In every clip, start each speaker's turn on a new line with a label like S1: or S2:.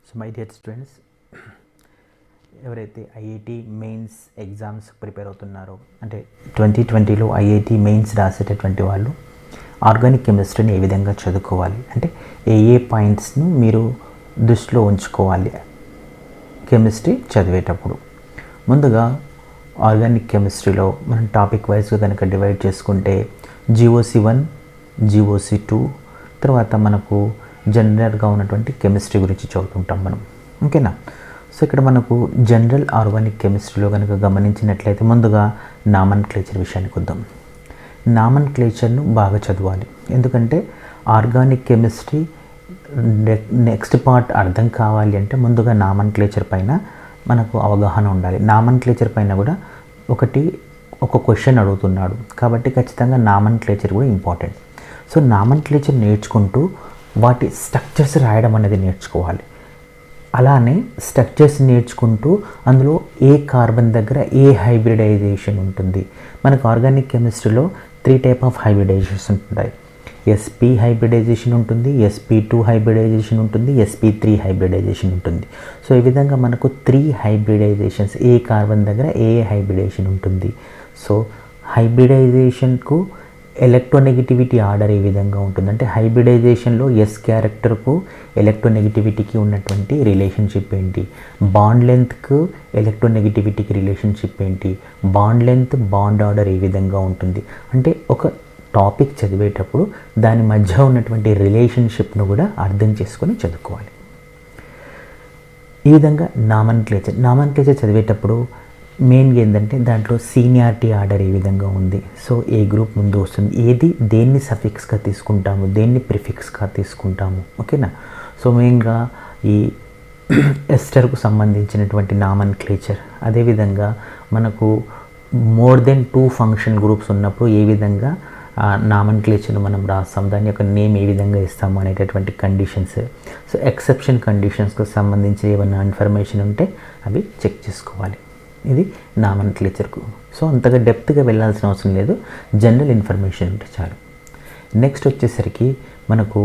S1: So my dear students, ఎవరైతే IIT mains exams prepare అవుతున్నారో, అంటే 2020లో ఐఐటి మెయిన్స్ రాసేటటువంటి వాళ్ళు ఆర్గానిక్ కెమిస్ట్రీని ఏ విధంగా చదువుకోవాలి, అంటే ఏ పాయింట్స్ను మీరు దృష్టిలో ఉంచుకోవాలి కెమిస్ట్రీ చదివేటప్పుడు. ముందుగా ఆర్గానిక్ కెమిస్ట్రీలో మనం టాపిక్ వైజ్గా కనుక డివైడ్ చేసుకుంటే GOC1, GOC2, తర్వాత మనకు జనరల్గా ఉన్నటువంటి కెమిస్ట్రీ గురించి చదువుతుంటాం మనం. ఓకేనా? సో ఇక్కడ మనకు జనరల్ ఆర్గానిక్ కెమిస్ట్రీలో కనుక గమనించినట్లయితే ముందుగా నామన్క్లేచర్ విషయానికి వద్దాం. నామన్క్లేచర్ను బాగా చదవాలి, ఎందుకంటే ఆర్గానిక్ కెమిస్ట్రీ నెక్స్ట్ పార్ట్ అర్థం కావాలి అంటే ముందుగా నామన్క్లేచర్ పైన మనకు అవగాహన ఉండాలి. నామన్క్లేచర్ పైన కూడా ఒక క్వశ్చన్ అడుగుతున్నాడు కాబట్టి ఖచ్చితంగా నామన్క్లేచర్ కూడా ఇంపార్టెంట్. సో నామన్క్లేచర్ నేర్చుకుంటూ వాటి స్ట్రక్చర్స్ రాయడం అనేది నేర్చుకోవాలి. అలానే స్ట్రక్చర్స్ నేర్చుకుంటూ అందులో ఏ కార్బన్ దగ్గర ఏ హైబ్రిడైజేషన్ ఉంటుంది. మనకు ఆర్గానిక్ కెమిస్ట్రీలో 3 టైప్ ఆఫ్ హైబ్రిడైజేషన్స్ ఉంటాయి. SP హైబ్రిడైజేషన్ ఉంటుంది, SP2 హైబ్రిడైజేషన్ ఉంటుంది, SP3 హైబ్రిడైజేషన్ ఉంటుంది. సో ఈ విధంగా మనకు 3 హైబ్రిడైజేషన్స్, ఏ కార్బన్ దగ్గర ఏ హైబ్రిడైజేషన్ ఉంటుంది. సో హైబ్రిడైజేషన్కు ఎలక్ట్రోనెగటివిటీ ఆర్డర్ ఏ విధంగా ఉంటుంది అంటే హైబ్రిడైజేషన్లో S క్యారెక్టర్కు ఎలక్ట్రోనెగటివిటీకి ఉన్నటువంటి రిలేషన్షిప్ ఏంటి, బాండ్ లెంత్కు ఎలక్ట్రోనెగటివిటీకి రిలేషన్షిప్ ఏంటి, బాండ్ లెంత్ బాండ్ ఆర్డర్ ఏ విధంగా ఉంటుంది. అంటే ఒక టాపిక్ చదివేటప్పుడు దాని మధ్య ఉన్నటువంటి రిలేషన్షిప్ను కూడా అర్థం చేసుకొని చదువుకోవాలి. ఈ విధంగా నామన్క్లేచర్ చదివేటప్పుడు మెయిన్గా ఏంటంటే దాంట్లో సీనియారిటీ ఆర్డర్ ఏ విధంగా ఉంది. సో ఏ గ్రూప్ ముందు వస్తుంది, దేన్ని సఫిక్స్గా తీసుకుంటాము, దేన్ని ప్రిఫిక్స్గా తీసుకుంటాము. ఓకేనా? సో మెయిన్గా ఈ ఎస్టర్కు సంబంధించినటువంటి నామన్క్లేచర్, అదేవిధంగా మనకు మోర్ దెన్ 2 ఫంక్షన్ గ్రూప్స్ ఉన్నప్పుడు ఏ విధంగా నామన్క్లేచర్ను మనం రాస్తాం, దాని యొక్క నేమ్ ఏ విధంగా ఇస్తాము అనేటటువంటి కండిషన్స్. సో ఎక్సెప్షన్ కండిషన్స్కు సంబంధించి ఏమైనా ఇన్ఫర్మేషన్ ఉంటే అవి చెక్ చేసుకోవాలి. ఇది నామన్క్లేచర్కు. సో అంతగా డెప్త్గా వెళ్ళాల్సిన అవసరం లేదు, జనరల్ ఇన్ఫర్మేషన్ ఉంటే చాలు. నెక్స్ట్ వచ్చేసరికి మనకు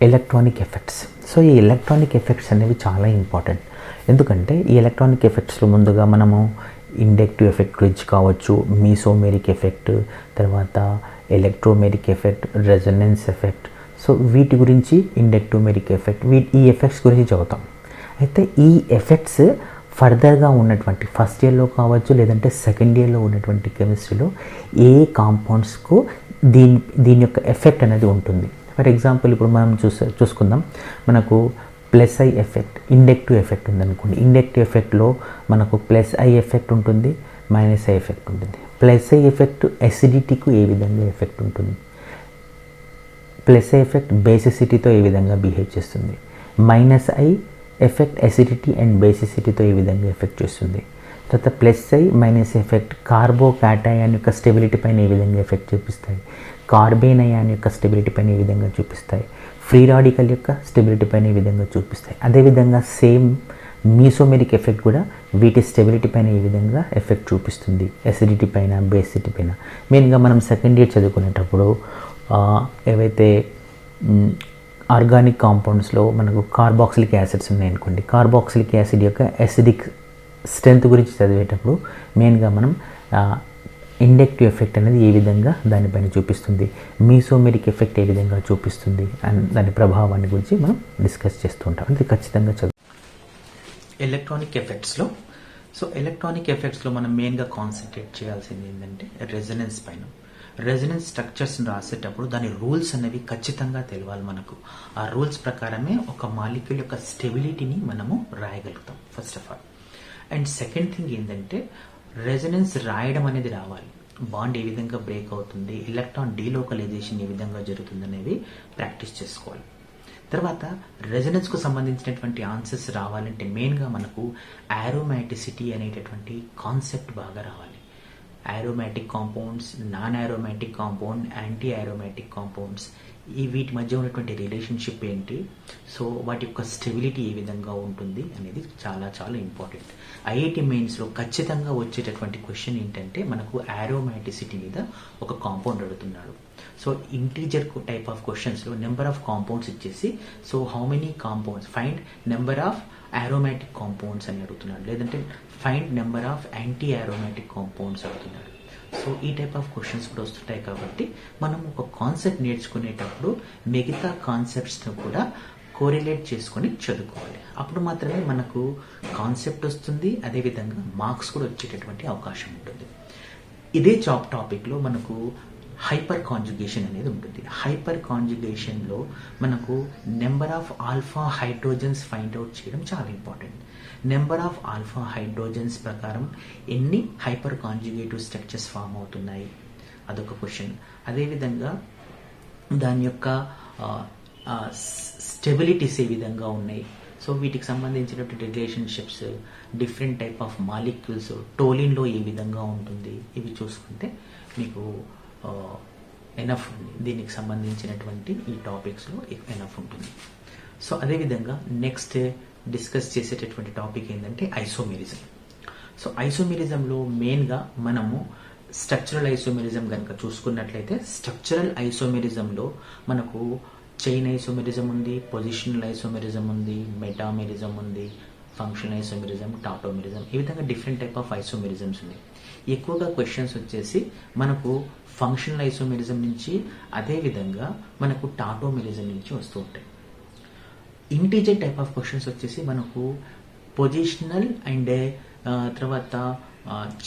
S1: ఎలక్ట్రానిక్ ఎఫెక్ట్స్. సో ఈ ఎలక్ట్రానిక్ ఎఫెక్ట్స్ అనేవి చాలా ఇంపార్టెంట్, ఎందుకంటే ఈ ఎలక్ట్రానిక్ ఎఫెక్ట్స్లో ముందుగా మనము ఇండక్టివ్ ఎఫెక్ట్ గురించి కావచ్చు, మీసోమెరిక్ ఎఫెక్ట్, తర్వాత ఎలక్ట్రోమెరిక్ ఎఫెక్ట్, రెజొనెన్స్ ఎఫెక్ట్. సో వీటి గురించి ఇండక్టివ్ మెరిక్ ఎఫెక్ట్, ఈ ఎఫెక్ట్స్ గురించి చదువుతాం. అయితే ఈ ఎఫెక్ట్స్ ఫర్దర్గా ఉన్నటువంటి ఫస్ట్ ఇయర్లో కావచ్చు లేదంటే సెకండ్ ఇయర్లో ఉన్నటువంటి కెమిస్ట్రీలో ఏ కాంపౌండ్స్కు దీని యొక్క ఎఫెక్ట్ అనేది ఉంటుంది. ఫర్ ఎగ్జాంపుల్ ఇప్పుడు మనం చూసుకుందాం, మనకు +I ఎఫెక్ట్, ఇండక్టివ్ ఎఫెక్ట్ ఉందనుకోండి. ఇండక్టివ్ ఎఫెక్ట్లో మనకు +I ఎఫెక్ట్ ఉంటుంది, -I ఎఫెక్ట్ ఉంటుంది. +I ఎఫెక్ట్ ఎసిడిటీకు ఏ విధంగా ఎఫెక్ట్ ఉంటుంది, +I ఎఫెక్ట్ బేసిసిటీతో ఏ విధంగా బిహేవ్ చేస్తుంది, -I ఎఫెక్ట్ ఎసిడిటీ అండ్ బేసిసిటీతో ఏ విధంగా ఎఫెక్ట్ చేస్తుంది. తర్వాత +I - ఎఫెక్ట్ కార్బోకాటయాన్ యొక్క స్టెబిలిటీ పైన ఏ విధంగా ఎఫెక్ట్ చూపిస్తాయి, కార్బేన్ అయాన్ యొక్క స్టెబిలిటీ పైన ఏ విధంగా చూపిస్తాయి, ఫ్రీ రాడికల్ యొక్క స్టెబిలిటీ పైన ఏ విధంగా చూపిస్తాయి. అదేవిధంగా సేమ్ మీసోమెరిక్ ఎఫెక్ట్ కూడా వీటి స్టెబిలిటీ పైన ఏ విధంగా ఎఫెక్ట్ చూపిస్తుంది, ఎసిడిటీ పైన, బేసిటీ పైన. మెయిన్గా మనం సెకండ్ ఇయర్ చదువుకునేటప్పుడు ఏవైతే ఆర్గానిక్ కాంపౌండ్స్లో మనకు కార్బాక్సిలిక్ యాసిడ్స్ ఉన్నాయనుకోండి, కార్బాక్సిలిక్ యాసిడ్ యొక్క ఎసిడిక్ స్ట్రెంత్ గురించి చదివేటప్పుడు మెయిన్గా మనం ఇండక్టివ్ ఎఫెక్ట్ అనేది ఏ విధంగా దానిపైన చూపిస్తుంది, మీసోమెరిక్ ఎఫెక్ట్ ఏ విధంగా చూపిస్తుంది అండ్ దాని ప్రభావాన్ని గురించి మనం డిస్కస్ చేస్తూ ఉంటాం. అది ఖచ్చితంగా చదువు. ఎలక్ట్రానిక్ ఎఫెక్ట్స్లో మనం మెయిన్గా కాన్సన్ట్రేట్ చేయాల్సింది ఏంటంటే రెజొనెన్స్ పైన. రెజొనెన్స్ స్ట్రక్చర్స్ని రాసేటప్పుడు దాని రూల్స్ అనేవి ఖచ్చితంగా తెలియాలి మనకు. ఆ రూల్స్ ప్రకారమే ఒక మాలిక్యూల్ యొక్క స్టెబిలిటీని మనము రాయగలుగుతాం first of all. And second thing ఏంటంటే రెజొనెన్స్ రాయడం అనేది రావాలి. బాండ్ ఏ విధంగా బ్రేక్ అవుతుంది, ఎలక్ట్రాన్ డీలోకలైజేషన్ ఏ విధంగా జరుగుతుంది అనేవి ప్రాక్టీస్ చేసుకోవాలి. తర్వాత రెజొనెన్స్కు సంబంధించినటువంటి ఆన్సర్స్ రావాలంటే మెయిన్గా మనకు ఆరోమాటిసిటీ అనేటటువంటి కాన్సెప్ట్ బాగా రావాలి. Aromatic compounds, non aromatic compound, anti aromatic compounds, వీటి మధ్య ఉన్నటువంటి రిలేషన్షిప్ ఏంటి, సో వాటి యొక్క స్టెబిలిటీ ఏ విధంగా ఉంటుంది అనేది చాలా చాలా ఇంపార్టెంట్. ఐఐటి మెయిన్స్లో ఖచ్చితంగా వచ్చేటటువంటి క్వశ్చన్ ఏంటంటే మనకు ఆరోమాటిసిటీ మీద ఒక కాంపౌండ్ అడుగుతున్నాడు. సో ఇంటీజర్ టైప్ ఆఫ్ క్వశ్చన్స్లో నెంబర్ ఆఫ్ కాంపౌండ్స్ ఇచ్చేసి so how many compounds find number of aromatic compounds అని అడుగుతున్నాడు, లేదంటే find number of anti aromatic compounds అడుగుతున్నాడు. సో ఈ టైప్ ఆఫ్ క్వశ్చన్స్ కూడా వస్తుంటాయి కాబట్టి మనం ఒక కాన్సెప్ట్ నేర్చుకునేటప్పుడు మిగతా కాన్సెప్ట్స్ను కూడా కోరిలేట్ చేసుకొని చదువుకోవాలి. అప్పుడు మాత్రమే మనకు కాన్సెప్ట్ వస్తుంది, అదేవిధంగా మార్క్స్ కూడా వచ్చేటటువంటి అవకాశం ఉంటుంది. ఇదే టాపిక్లో మనకు హైపర్ కాంజుగేషన్ అనేది ఉంటుంది. హైపర్ కాంజుగేషన్లో మనకు number of alpha hydrogens find out చేయడం చాలా important. Number of alpha hydrogens ప్రకారం ఎన్ని హైపర్ కాంజుగేటివ్ స్ట్రక్చర్స్ ఫామ్ అవుతున్నాయి అదొక క్వశ్చన్. అదేవిధంగా దాని యొక్క స్టెబిలిటీస్ ఏ విధంగా ఉన్నాయి, సో వీటికి సంబంధించినటువంటి relationships, different type of molecules, టోలిన్లో ఏ విధంగా ఉంటుంది, ఇవి చూసుకుంటే మీకు ఎనఫ్ ఉంది. దీనికి సంబంధించినటువంటి ఈ టాపిక్స్లో ఎనఫ్ ఉంటుంది. సో అదేవిధంగా నెక్స్ట్ డిస్కస్ చేసేటటువంటి టాపిక్ ఏంటంటే ఐసోమెరిజం. సో ఐసోమెరిజంలో మెయిన్గా మనము స్ట్రక్చరల్ ఐసోమెరిజం కనుక చూసుకున్నట్లయితే స్ట్రక్చరల్ ఐసోమెరిజంలో మనకు చైన్ ఐసోమెరిజం ఉంది, పొజిషనల్ ఐసోమెరిజం ఉంది, మెటామెరిజం ఉంది, ఫంక్షనల్ ఐసోమెరిజం, టాటోమెరిజం, ఈ విధంగా డిఫరెంట్ టైప్ ఆఫ్ ఐసోమెరిజమ్స్ ఉన్నాయి. ఎక్కువగా క్వశ్చన్స్ వచ్చేసి మనకు ఫంక్షనల్ ఐసోమెరిజం నుంచి, అదేవిధంగా మనకు టాటోమెరిజం నుంచి వస్తూ ఉంటాయి. ఇంటీజర్ టైప్ ఆఫ్ క్వశ్చన్స్ వచ్చేసి మనకు పొజిషనల్ అండ్ తర్వాత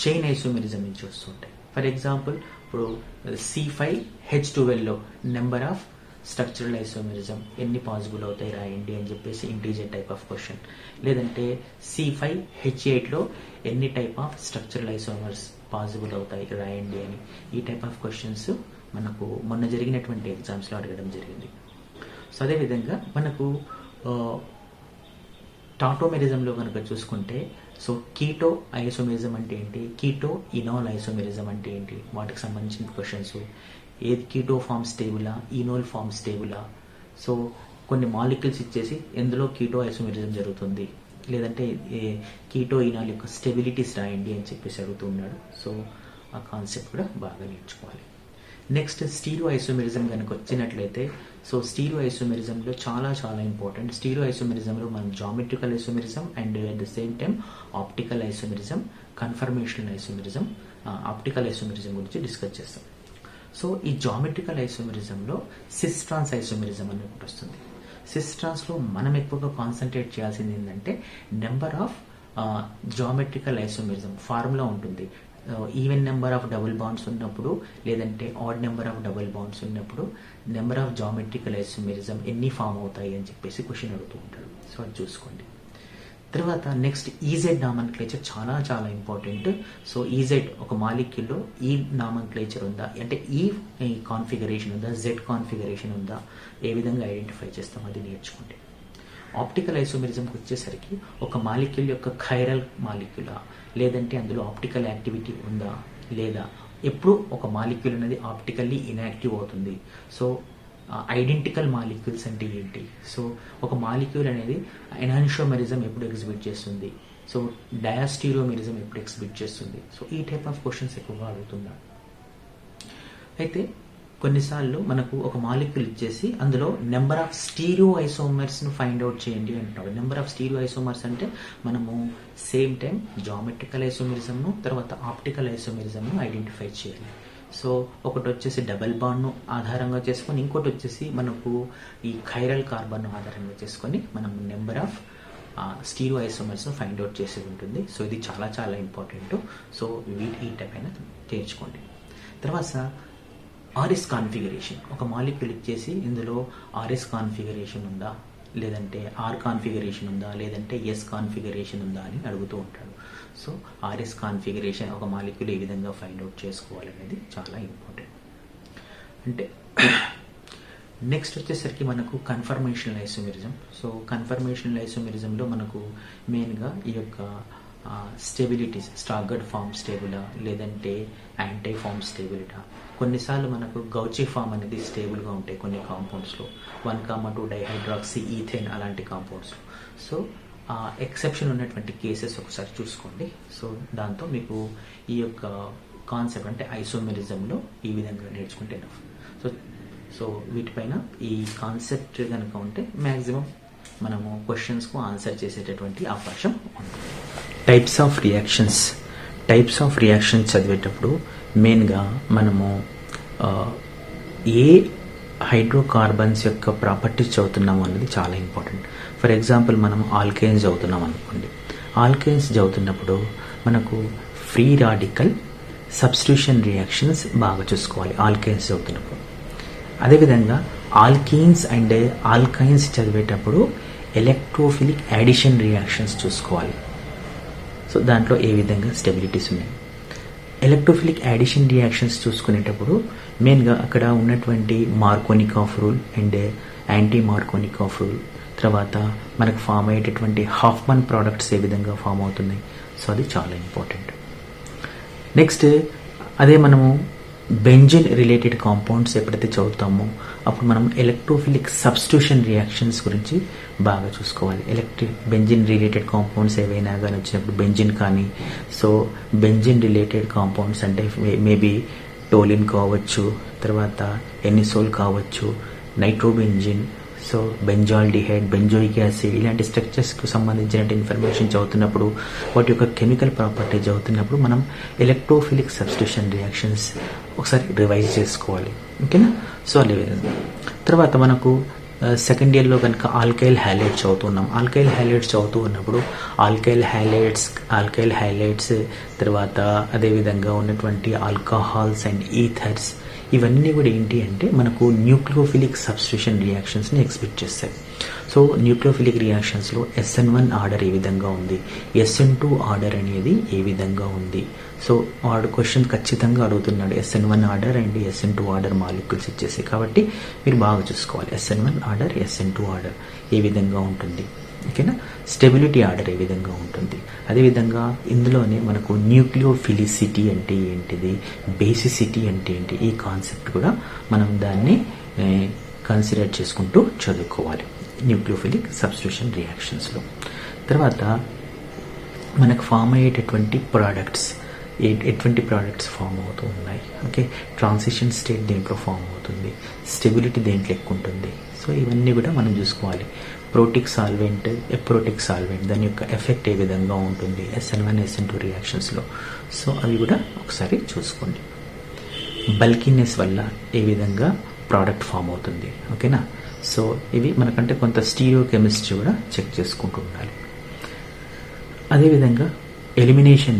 S1: చైన్ ఐసోమెరిజం నుంచి వస్తుంటాయి. ఫర్ ఎగ్జాంపుల్ ఇప్పుడు C5H12లో నెంబర్ ఆఫ్ స్ట్రక్చరల్ ఐసోమెరిజం ఎన్ని పాసిబుల్ అవుతాయి రాయండి అని చెప్పేసి ఇంటీజర్ టైప్ ఆఫ్ క్వశ్చన్. లేదంటే C5H8లో ఎన్ని type of structural isomers possible అవుతాయి రాయండి అని, ఈ టైప్ ఆఫ్ క్వశ్చన్స్ మనకు మొన్న జరిగినటువంటి ఎగ్జామ్స్లో అడగడం జరిగింది. సో అదేవిధంగా మనకు టాటోమెరిజంలో కనుక చూసుకుంటే సో కీటో ఐసోమెరిజం అంటే ఏంటి, కీటో ఇనోల్ ఐసోమెరిజం అంటే ఏంటి, వాటికి సంబంధించిన క్వశ్చన్స్. ఏది కీటో ఫామ్ స్టేబులా, ఇనోల్ ఫామ్ స్టేబులా, సో కొన్ని మాలిక్యూల్స్ ఇచ్చేసి ఎందులో కీటో ఐసోమెరిజం జరుగుతుంది, లేదంటే కీటో ఇనాల్ యొక్క స్టెబిలిటీస్ రాయండి అని చెప్పేసి అడుగుతున్నాడు. సో ఆ కాన్సెప్ట్ కూడా బాగా నేర్చుకోవాలి. నెక్స్ట్ స్టీరియో ఐసోమెరిజం కనుక వచ్చినట్లయితే సో స్టీరియో ఐసోమెరిజంలో చాలా చాలా ఇంపార్టెంట్. స్టీరియో ఐసోమెరిజంలో మనం geometrical isomerism and at the same time optical isomerism, conformational isomerism, optical isomerism గురించి డిస్కస్ చేస్తాం. సో ఈ జామెట్రికల్ ఐసోమెరిజంలో సిస్ట్రాన్స్ ఐసోమెరిజం అని ఒకటి వస్తుంది. సిస్ట్రాన్స్లో మనం ఎక్కువగా కాన్సన్ట్రేట్ చేయాల్సింది ఏంటంటే number of geometrical isomerism formula ఉంటుంది. Even number of double bonds ఉన్నప్పుడు, లేదంటే odd number of double bonds ఉన్నప్పుడు నెంబర్ ఆఫ్ జామెట్రికల్ ఐసోమెరిజం ఎన్ని ఫామ్ అవుతాయి అని చెప్పేసి క్వశ్చన్ అడుగుతూ ఉంటాడు. సో అది చూసుకోండి. తర్వాత నెక్స్ట్ ఈజెడ్ నామన్క్లేచర్ చాలా చాలా ఇంపార్టెంట్. సో ఈజెడ్ ఒక మాలిక్యూల్లో ఈ నామన్క్లేచర్ ఉందా, అంటే ఈ కాన్ఫిగరేషన్ ఉందా, జెడ్ కాన్ఫిగరేషన్ ఉందా, ఏ విధంగా ఐడెంటిఫై చేస్తాం అది నేర్చుకోండి. ఆప్టికల్ ఐసోమెరిజంకి వచ్చేసరికి ఒక మాలిక్యూల్ యొక్క ఖైరల్ మాలిక్యూలా, లేదంటే అందులో ఆప్టికల్ యాక్టివిటీ ఉందా లేదా, ఎప్పుడు ఒక మాలిక్యూల్ అనేది ఆప్టికల్లీ ఇన్యాక్టివ్ అవుతుంది. సో ఐడెంటికల్ మాలిక్యూల్స్ అంటే ఏంటి, సో ఒక మాలిక్యూల్ అనేది ఎనాన్షియోమెరిజం ఎప్పుడు ఎగ్జిబిట్ చేస్తుంది, సో డయాస్టీరియోమెరిజం ఎప్పుడు ఎగ్జిబిట్ చేస్తుంది. సో ఈ టైప్ ఆఫ్ క్వశ్చన్స్ ఎక్కువగా అడుగుతున్నారు. అయితే కొన్నిసార్లు మనకు ఒక మాలిక్యూల్ ఇచ్చేసి అందులో నెంబర్ ఆఫ్ స్టీరియో ఐసోమర్స్ను ఫైండ్ అవుట్ చేయండి అంటాడు. నెంబర్ ఆఫ్ స్టీరియో ఐసోమర్స్ అంటే మనము సేమ్ టైం జామెట్రికల్ ఐసోమెరిజంను తర్వాత ఆప్టికల్ ఐసోమెరిజంను ఐడెంటిఫై చేయాలి. సో ఒకటి వచ్చేసి డబల్ బాండ్ను ఆధారంగా చేసుకొని, ఇంకోటి వచ్చేసి మనకు ఈ ఖైరల్ కార్బన్ను ఆధారంగా చేసుకొని మనం నెంబర్ ఆఫ్ స్టీరియో ఐసోమర్స్ను ఫైండ్ అవుట్ చేసేది ఉంటుంది. సో ఇది చాలా చాలా ఇంపార్టెంట్. సో ఈ టైప్ అయినా చేర్చుకోండి. తర్వాత ఆర్ఎస్ కాన్ఫిగరేషన్, ఒక మాలిక్యూల్ ఇచ్చేసి ఇందులో ఆర్ఎస్ కాన్ఫిగరేషన్ ఉందా, లేదంటే ఆర్ కాన్ఫిగరేషన్ ఉందా, లేదంటే ఎస్ కాన్ఫిగరేషన్ ఉందా అని అడుగుతూ ఉంటాడు. సో ఆర్ఎస్ కాన్ఫిగరేషన్ ఒక మాలిక్యూల్ ఏ విధంగా ఫైండ్ అవుట్ చేసుకోవాలనేది చాలా ఇంపార్టెంట్. అంటే నెక్స్ట్ వచ్చేసరికి మనకు కన్ఫర్మేషనల్ ఐసోమెరిజం. సో కన్ఫర్మేషనల్ ఐసోమెరిజంలో మనకు మెయిన్గా ఈ యొక్క స్టెబిలిటీస్, స్టాగర్డ్ ఫామ్ స్టేబులా, లేదంటే యాంటీ ఫామ్ స్టేబిలిటా. కొన్నిసార్లు మనకు గౌచీ ఫామ్ అనేది స్టేబుల్గా ఉంటాయి కొన్ని కాంపౌండ్స్లో, 1,2 డైహైడ్రాక్సీ ఈథేన్ అలాంటి కాంపౌండ్స్లో. సో ఎక్సెప్షన్ ఉన్నటువంటి కేసెస్ ఒకసారి చూసుకోండి. సో దాంతో మీకు ఈ యొక్క కాన్సెప్ట్ అంటే ఐసోమెరిజంలో ఈ విధంగా నేర్చుకుంటే ఎనఫ్. సో వీటిపైన ఈ కాన్సెప్ట్ కనుక ఉంటే మ్యాక్సిమం మనము క్వశ్చన్స్కు ఆన్సర్ చేసేటటువంటి అవకాశం ఉంటుంది. టైప్స్ ఆఫ్ రియాక్షన్స్ చదివేటప్పుడు మెయిన్గా మనము ఏ హైడ్రోకార్బన్స్ యొక్క ప్రాపర్టీస్ చదువుతున్నాము అనేది చాలా ఇంపార్టెంట్. ఫర్ ఎగ్జాంపుల్ మనం ఆల్కైన్స్ చదువుతున్నాం అనుకోండి. ఆల్కైన్స్ చదువుతున్నప్పుడు మనకు ఫ్రీ రాడికల్ సబ్స్టిట్యూషన్ రియాక్షన్స్ బాగా చూసుకోవాలి ఆల్కైన్స్ చదువుతున్నప్పుడు. అదేవిధంగా ఆల్కీన్స్ అండ్ ఆల్కైన్స్ చదివేటప్పుడు ఎలక్ట్రోఫిలిక్ యాడిషన్ రియాక్షన్స్ చూసుకోవాలి. సో దాంట్లో ఏ విధంగా స్టెబిలిటీస్ ఉన్నాయి. ఎలక్ట్రోఫిలిక్ యాడిషన్ రియాక్షన్స్ చూసుకునేటప్పుడు మెయిన్గా అక్కడ ఉన్నటువంటి మార్కోనికాఫ్ రూల్ అండ్ యాంటీ మార్కోనికాఫ్ రూల్, తర్వాత మనకు ఫామ్ అయ్యేటటువంటి హాఫ్మన్ ప్రోడక్ట్స్ ఏ విధంగా ఫామ్ అవుతున్నాయి. సో అది చాలా ఇంపార్టెంట్. నెక్స్ట్ అదే మనము బెంజిన్ రిలేటెడ్ కాంపౌండ్స్ ఎప్పుడైతే చదువుతామో అప్పుడు మనం ఎలక్ట్రోఫిలిక్ సబ్స్టిట్యూషన్ రియాక్షన్స్ గురించి బాగా చూసుకోవాలి. బెంజిన్ రిలేటెడ్ కాంపౌండ్స్ ఏవైనా కానీ వచ్చినప్పుడు బెంజిన్ కానీ, సో బెంజిన్ రిలేటెడ్ కాంపౌండ్స్ అంటే మేబీ టోలిన్ కావచ్చు, తర్వాత ఎనిసోల్ కావచ్చు, nitrobenzene, so benzaldehyde, benzoic acid, ఇలాంటి స్ట్రక్చర్స్కు సంబంధించిన ఇన్ఫర్మేషన్ చదువుతున్నప్పుడు వాటి యొక్క కెమికల్ ప్రాపర్టీ చదువుతున్నప్పుడు మనం ఎలక్ట్రోఫిలిక్ సబ్స్టిట్యూషన్ రియాక్షన్స్ ఒకసారి రివైజ్ చేసుకోవాలి. ఓకేనా. సో అదే విధంగా తర్వాత మనకు సెకండ్ ఇయర్లో కనుక ఆల్కైల్ హ్యాలైడ్స్ చదువుతున్నాం. ఆల్కైల్ హ్యాలైడ్స్ చదువుతూ ఉన్నప్పుడు ఆల్కైల్ హ్యాలైడ్స్ తర్వాత అదేవిధంగా ఉన్నటువంటి ఆల్కహాల్స్ అండ్ ఈథర్స్, ఇవన్నీ కూడా ఏంటి అంటే మనకు న్యూక్లియోఫిలిక్ సబ్స్టిట్యూషన్ రియాక్షన్స్ని ఎక్స్పెక్ట్ చేస్తాయి. సో న్యూక్లియోఫిలిక్ రియాక్షన్స్లో SN1 ఆర్డర్ ఏ విధంగా ఉంది, SN2 ఆర్డర్ అనేది ఏ విధంగా ఉంది. సో వాడు క్వశ్చన్ ఖచ్చితంగా అడుగుతున్నాడు SN1 order and SN2 order molecules ఇచ్చేసి. కాబట్టి మీరు బాగా చూసుకోవాలి SN1 ఆర్డర్, SN2 ఆర్డర్ ఏ విధంగా ఉంటుంది. ఓకేనా. స్టెబిలిటీ ఆర్డర్ ఏ విధంగా ఉంటుంది. అదేవిధంగా ఇందులోనే మనకు న్యూక్లియోఫిలిసిటీ అంటే ఏంటిది, బేసిసిటీ అంటే ఏంటి, ఈ కాన్సెప్ట్ కూడా మనం దాన్ని కన్సిడర్ చేసుకుంటూ చదువుకోవాలి న్యూక్లియోఫిలిక్ సబ్స్టిట్యూషన్ రియాక్షన్స్లో. తర్వాత మనకు ఫామ్ అయ్యేటటువంటి ప్రోడక్ట్స్, ఎటువంటి ప్రోడక్ట్స్ ఫామ్ అవుతూ ఉన్నాయి. ఓకే. ట్రాన్సిషన్ స్టేట్ దేంట్లో ఫామ్ అవుతుంది, స్టెబిలిటీ దేంట్లో ఎక్కువ ఉంటుంది. సో ఇవన్నీ కూడా మనం చూసుకోవాలి. ప్రోటిక్ సాల్వెంట్, ఎప్రోటిక్ సాల్వెంట్, దాని యొక్క ఎఫెక్ట్ ఏ విధంగా ఉంటుంది SN1 SN2 రియాక్షన్స్లో. సో అవి కూడా ఒకసారి చూసుకోండి. బల్కీనెస్ వల్ల ఏ విధంగా ప్రోడక్ట్ ఫామ్ అవుతుంది. ఓకేనా. సో ఇవి మనకంటే కొంత స్టీరియో కెమిస్ట్రీ కూడా చెక్ చేసుకుంటూ ఉండాలి. అదేవిధంగా ఎలిమినేషన్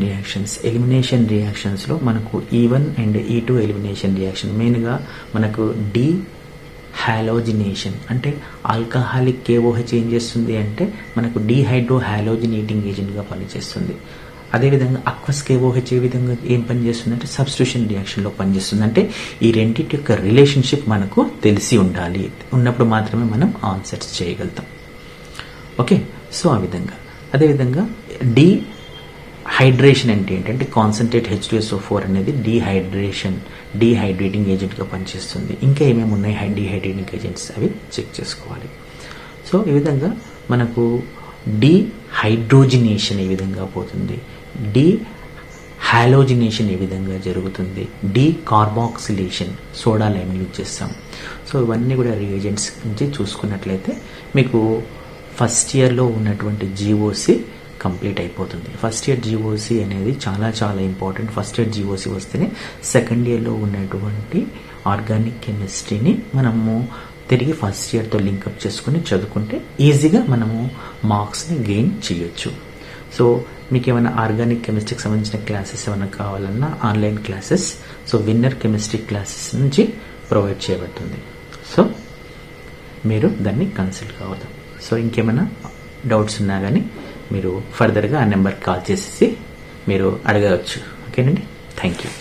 S1: రియాక్షన్స్లో మనకు E1 and E2 elimination reaction మెయిన్గా మనకు హాలోజినేషన్ అంటే ఆల్కహాలిక్ KOH ఏం చేస్తుంది అంటే మనకు డీహైడ్రో హాలోజినేటింగ్ ఏజెంట్గా పనిచేస్తుంది. అదేవిధంగా అక్వస్ KOH ఏ విధంగా ఏం పనిచేస్తుంది అంటే సబ్స్టిట్యూషన్ రియాక్షన్లో పనిచేస్తుంది. అంటే ఈ రెండింటి యొక్క రిలేషన్షిప్ మనకు తెలిసి ఉండాలి, ఉన్నప్పుడు మాత్రమే మనం ఆన్సర్స్ చేయగలుగుతాం. ఓకే. సో ఆ విధంగా అదేవిధంగా డీహైడ్రేషన్ అంటే ఏంటంటే కాన్సన్ట్రేట్ H2SO4 అనేది డీహైడ్రేటింగ్ ఏజెంట్గా పనిచేస్తుంది. ఇంకా ఏమేమి ఉన్నాయి డీహైడ్రేటింగ్ ఏజెంట్స్ అవి చెక్ చేసుకోవాలి. సో ఈ విధంగా మనకు డీహైడ్రోజినేషన్ ఏ విధంగా పోతుంది, హాలోజినేషన్ ఏ విధంగా జరుగుతుంది, కార్బాక్సిలేషన్ సోడా లైమ్ యూజ్ చేస్తాం. సో ఇవన్నీ కూడా రియేజెంట్స్ నుంచి చూసుకున్నట్లయితే మీకు ఫస్ట్ ఇయర్లో ఉన్నటువంటి GOC కంప్లీట్ అయిపోతుంది. ఫస్ట్ ఇయర్ GOC అనేది చాలా చాలా ఇంపార్టెంట్. ఫస్ట్ ఇయర్ GOC వస్తేనే సెకండ్ ఇయర్లో ఉన్నటువంటి ఆర్గానిక్ కెమిస్ట్రీని మనము తిరిగి ఫస్ట్ ఇయర్తో లింకప్ చేసుకుని చదువుకుంటే ఈజీగా మనము మార్క్స్ని గెయిన్ చేయొచ్చు. సో మీకు ఏమైనా ఆర్గానిక్ కెమిస్ట్రీకి సంబంధించిన క్లాసెస్ ఏమైనా కావాలన్నా online classes, so winner chemistry classes నుంచి ప్రొవైడ్ చేయబడుతుంది. సో మీరు దాన్ని కన్సల్ట్ కావద్దు. సో ఇంకేమైనా డౌట్స్ ఉన్నా కానీ మీరు ఫర్దర్గా ఆ నెంబర్కి కాల్ చేసేసి మీరు అడగవచ్చు. ఓకేనండి. Thank you.